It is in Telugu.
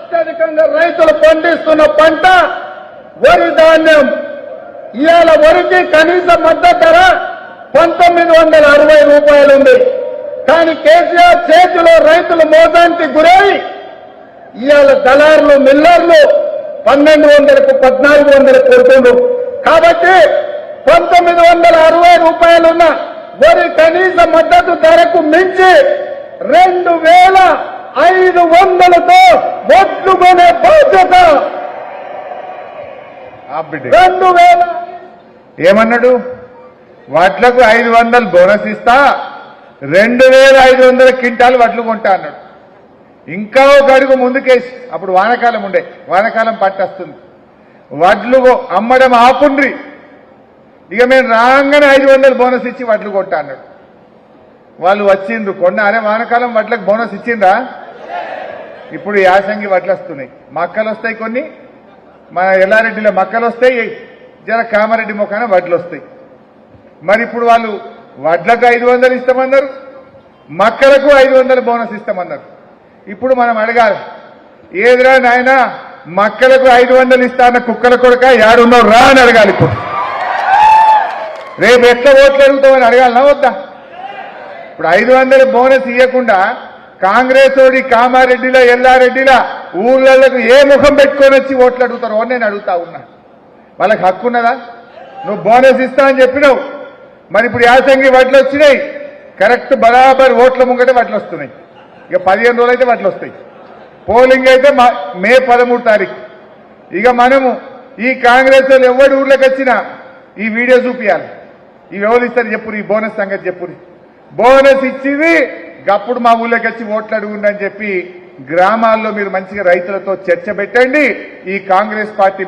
అత్యధికంగా రైతులు పండిస్తున్న పంట వరి ధాన్యం. ఇవాళ వరికి కనీస మద్దతు ధర 1960 రూపాయలు ఉంది. కానీ కేసీఆర్ చేతిలో రైతులు మోసానికి గురై ఇవాళ దళారులు మిల్లర్లు 1200కు 1400 కొడుతుండ్రు. కాబట్టి 1960 రూపాయలున్న వరి కనీస మద్దతు ధరకు మించి 2500తో ఓట్లు కొనే బాధ్యత 2000. ఏమన్నాడు? వడ్లకు 500 బోనస్ ఇస్తా, 2500 క్వింటాలు వడ్లు కొంటా అన్నాడు. ఇంకా ఒక అడుగు ముందుకేసి, అప్పుడు వానకాలం ఉండే, వానకాలం పట్టొస్తుంది, వడ్లు అమ్మడం ఆపుండ్రి, ఇక మేము రాగానే 500 బోనస్ ఇచ్చి వడ్లు కొంటా అన్నాడు. వాళ్ళు వచ్చిండ్రు, కొన్నారే వానకాలం వడ్లకు బోనస్ ఇచ్చిండ్రా? ఇప్పుడు యాసంగి వడ్లు వస్తున్నాయి, మక్కలు వస్తాయి, కొన్ని మన ఎల్లారెడ్డిలో మక్కలు వస్తాయి, జర కామారెడ్డి మొక్కన వడ్లు వస్తాయి. మరి ఇప్పుడు వాళ్ళు వడ్లకు 500 ఇస్తామన్నారు, మక్కలకు 500 బోనస్ ఇస్తామన్నారు. ఇప్పుడు మనం అడగాలి, ఏదిరా నాయన మక్కలకు 500 ఇస్తాన్న కుక్కల కొడుక యాడున్నావు రా అని అడగాలి. ఇప్పుడు రేపు ఎట్లా ఓట్లు అడుగుతామని అడగాలనా వద్దా? ఇప్పుడు 500 బోనస్ ఇవ్వకుండా కాంగ్రెస్ ఓడి కామారెడ్డిలో ఎల్లారెడ్డిలో ఊళ్ళకు ఏ ముఖం పెట్టుకొని వచ్చి ఓట్లు అడుగుతారో నేను అడుగుతా ఉన్నా. వాళ్ళకి హక్కు ఉన్నదా? నువ్వు బోనస్ ఇస్తా అని చెప్పినావు, మరి ఇప్పుడు యాసంగి వడ్లు వచ్చినాయి, కరెక్ట్ బరాబర్ ఓట్ల ముంగట వడ్లు వస్తున్నాయి. ఇక 15 రోజులు అయితే వడ్లు వస్తాయి. పోలింగ్ అయితే మే 13 తారీఖు. ఇక మనము ఈ కాంగ్రెస్ వాళ్ళు ఎవరి ఊర్లోకి వచ్చినా ఈ వీడియో చూపించాలి. ఇవి ఎవరు ఇస్తారు చెప్పురు, ఈ బోనస్ సంగతి చెప్పురు. బోనస్ ఇచ్చింది గప్పుడు మా ఊళ్ళోకి వచ్చి ఓట్లు అడుగుండి అని చెప్పి గ్రామాల్లో మీరు మంచిగా రైతులతో చర్చ పెట్టండి. ఈ కాంగ్రెస్ పార్టీ